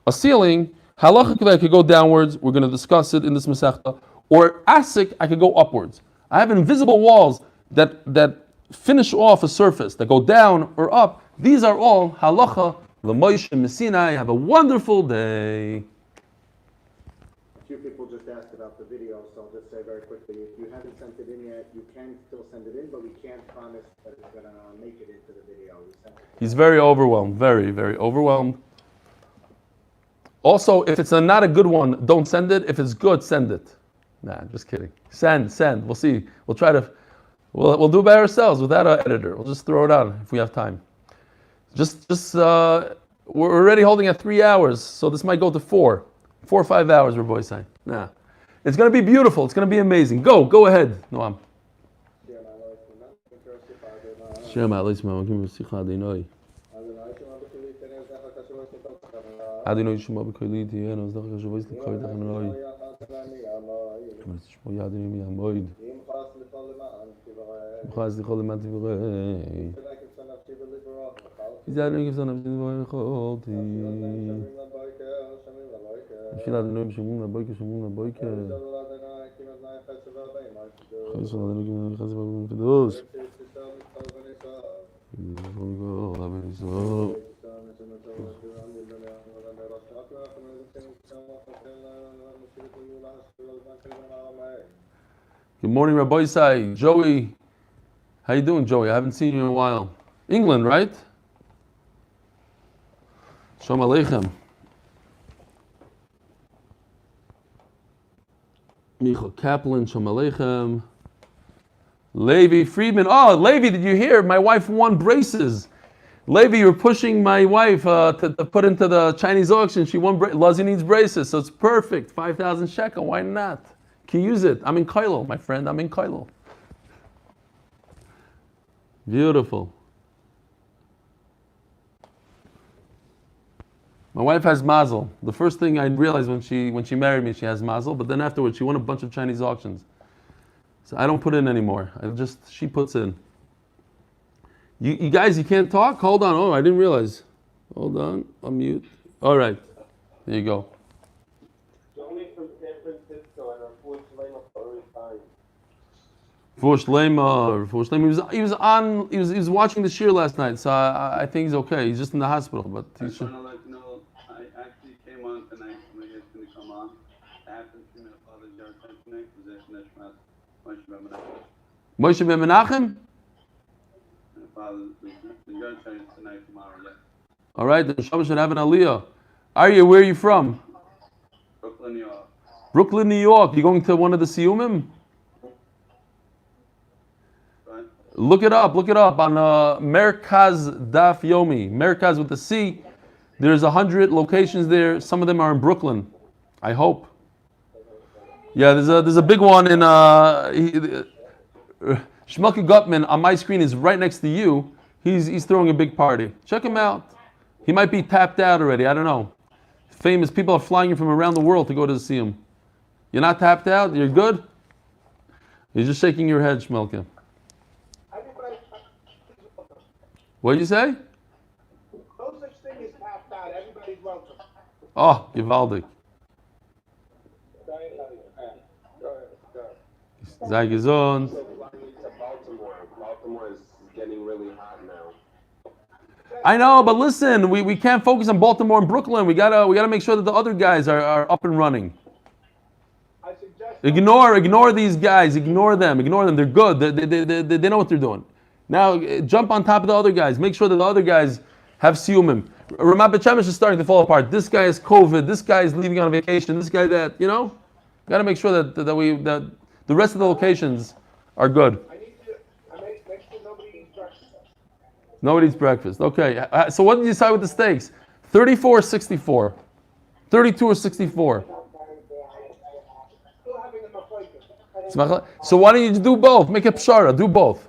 a ceiling, halachically I could go downwards, we're going to discuss it in this Masechta, or asik, I could go upwards. I have invisible walls that finish off a surface, that go down or up. These are all halacha l'Moshe Sinai. Have a wonderful day. A few people just asked about the video, so I'll just say very quickly, if you haven't sent it in yet, you can still send it in, but we can't promise that it's going to make it into the video. He's very overwhelmed, very, very overwhelmed. Also, if it's not a good one, don't send it. If it's good, send it. Nah, just kidding. Send. We'll see. We'll try to, we'll do it by ourselves without an editor. We'll just throw it on if we have time. We're already holding at 3 hours, so this might go to 4 or 5 hours, we're boys saying. Nah. It's going to be beautiful. It's going to be amazing. Go ahead, Noam. Good morning, Rabbi Isai. Joey, how you doing, Joey? I haven't seen you in a while. England, right? Shalom Aleichem. Michael Kaplan, Shalom Aleichem. Levi Friedman. Oh, Levi, did you hear? My wife won braces. Levi, you're pushing my wife to put into the Chinese auction. She won Luzzie needs braces, so it's perfect. 5,000 shekel, why not? Can you use it? I'm in Kailo, my friend. I'm in Kailo. Beautiful. My wife has mazel. The first thing I realized when she married me, she has mazel, but then afterwards she won a bunch of Chinese auctions. So I don't put in anymore. She puts in. You guys, you can't talk? Hold on. Oh, I didn't realize. Hold on. Unmute. All right. There you go. For Shlema. He was watching the shir last night, so I think he's okay. He's just in the hospital, but I he just should. want to let you know, I actually came on tonight. Somebody is going to come on. I happen to my father's yard tonight. Position Nishmas, Moshe Ben Menachem. Moshe Ben Menachem? And the father's yard is tonight, tomorrow, yeah. All right, the Neshama should have an aliyah. Arya, where are you from? Brooklyn, New York. Brooklyn, New York. You going to one of the siyumim? Right? Look it up on Merkaz Daf Yomi. Merkaz with the C. There's 100 locations there. Some of them are in Brooklyn. I hope. Yeah, there's a big one in Shmucky Gutman on my screen is right next to you. He's throwing a big party. Check him out. He might be tapped out already. I don't know. Famous people are flying in from around the world to go to see him. You're not tapped out? You're good? You're just shaking your head, Shmelka. What did you say? No such thing as tapped out. Everybody's welcome. Oh, Givaldik. Sei gesund. Baltimore is getting really hot now. I know, but listen, we can't focus on Baltimore and Brooklyn. We gotta make sure that the other guys are up and running. I suggest Ignore these guys. Ignore them. They're good. They know what they're doing. Now jump on top of the other guys. Make sure that the other guys have siyumim. Ramat Bet Shemesh is starting to fall apart. This guy is COVID. This guy is leaving on vacation. This guy that got to make sure that the rest of the locations are good. make sure nobody eats breakfast. Nobody eats breakfast. Okay. So what did you decide with the steaks? 34 or 64? 32 or 64? Still having them a plate. So why don't you do both? Make a pshara. Do both.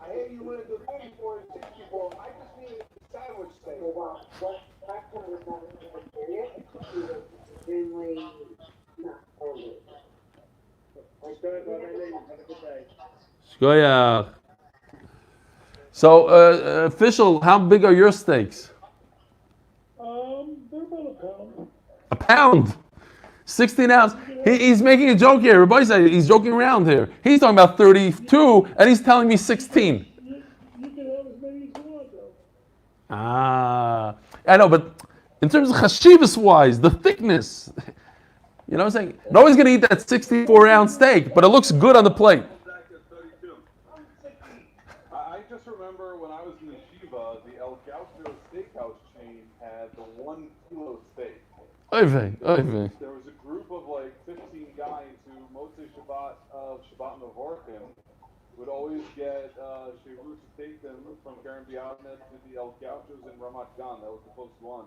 I hear you want to do 34 and 64. I just need a sandwich steak. Shkoyach. So, official, how big are your steaks? They're about a pound. A pound. 16 ounce. He's making a joke here. Everybody said he's joking around here. He's talking about 32, and he's telling me 16. You can have as many as you want, though. I know, but in terms of chashivas wise, the thickness, you know what I'm saying? Nobody's going to eat that 64-ounce steak, but it looks good on the plate. I just remember when I was in the Shiva, the El Gaucho Steakhouse chain had the 1 kilo steak. Oy. There was a group of like 15 guys who mostly Shabbat Mevorchim would always get Shirut steak from Karen Biavnet to the El Gauchos in Ramat Gan. That was the close one.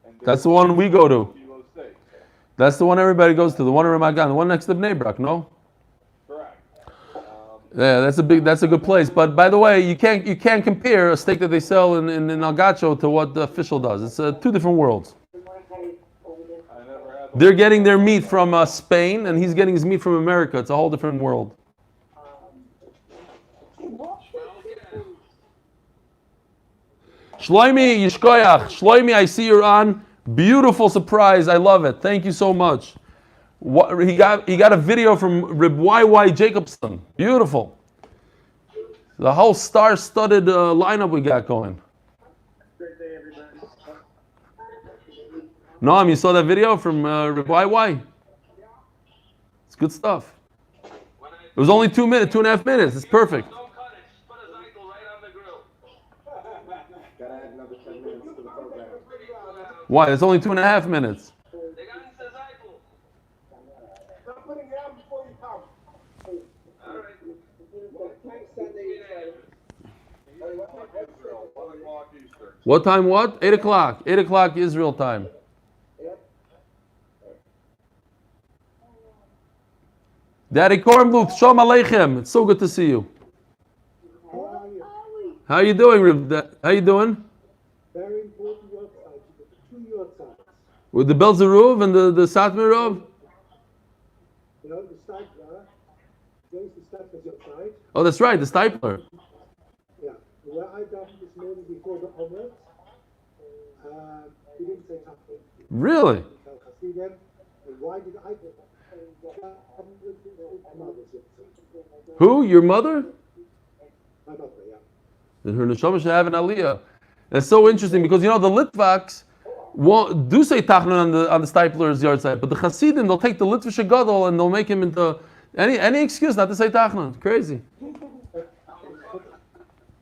And That's the one we go to. Kilo steak. That's the one everybody goes to. The one in Ramat Gan, the one next to Bnei Brak, no? Correct. Yeah, that's a good place. But by the way, you can't compare a steak that they sell in El Gacho to what the official does. It's two different worlds. They're getting their meat from Spain, and he's getting his meat from America. It's a whole different world. Shloimi, Yishkoyach. Shloimi, I see you're on. Beautiful surprise. I love it. Thank you so much. He got a video from Reb Y.Y. Jacobson. Beautiful. The whole star-studded lineup we got going. Great day, everybody. Noam, you saw that video from Reb Y.Y.? It's good stuff. It was only 2 minutes, 2.5 minutes. It's perfect. Don't cut it. Just put his ankle right on the grill. Gotta add another 10 minutes to the program. Why? It's only 2.5 minutes. They got into his ankle. Stop putting it out before you come. All right. Next Sunday, Israel, 1 o'clock Eastern. What time? What? 8 o'clock. 8 o'clock Israel time. Daddy Kornbluth, Shalom Aleichem. It's so good to see you. How you doing, Reb? How you doing? Very important work sites. You got 2 yard sites. With the Belzeruv and the Satmirov? You know, the stipler. There's the stipler's your site. Oh, that's right, the Stipler. Yeah. Where I got this morning before the omelette, he didn't say something. Really? Tell Hasidim. And why did I do that? Who? Your mother? My mother, yeah. That her neshama should have an aliyah. It's so interesting because the Litvaks do say tachnon on the stipler's yard side, but the Hasidim, they'll take the Litvish Gadol and they'll make him into any excuse not to say tachnon. Crazy.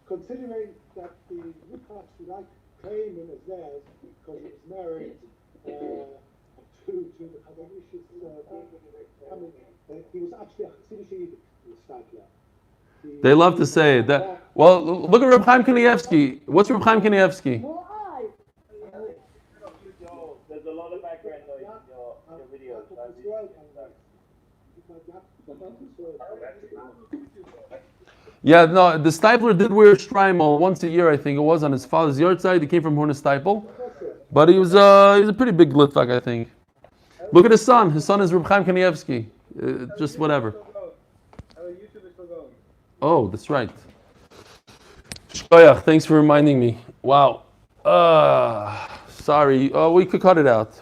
Considering that the Woodcocks would like claim him as theirs because he was married to the Havanishis, he was actually a Hasidic Yiddish, the Stadler. They love to say that. Well, look at Reb Chaim Kanievsky. What's Reb Chaim Kanievsky? There's a lot of background noise in your videos. Yeah, no, the Stipler did wear Streimel once a year, I think it was, on his father's yard side. He came from Horner Steipel. But he was a pretty big Litvak, I think. Look at his son. His son is Reb Chaim Kanievsky. Just whatever. Oh, that's right. Shkoyach, thanks for reminding me. Wow. Sorry. Oh, we could cut it out.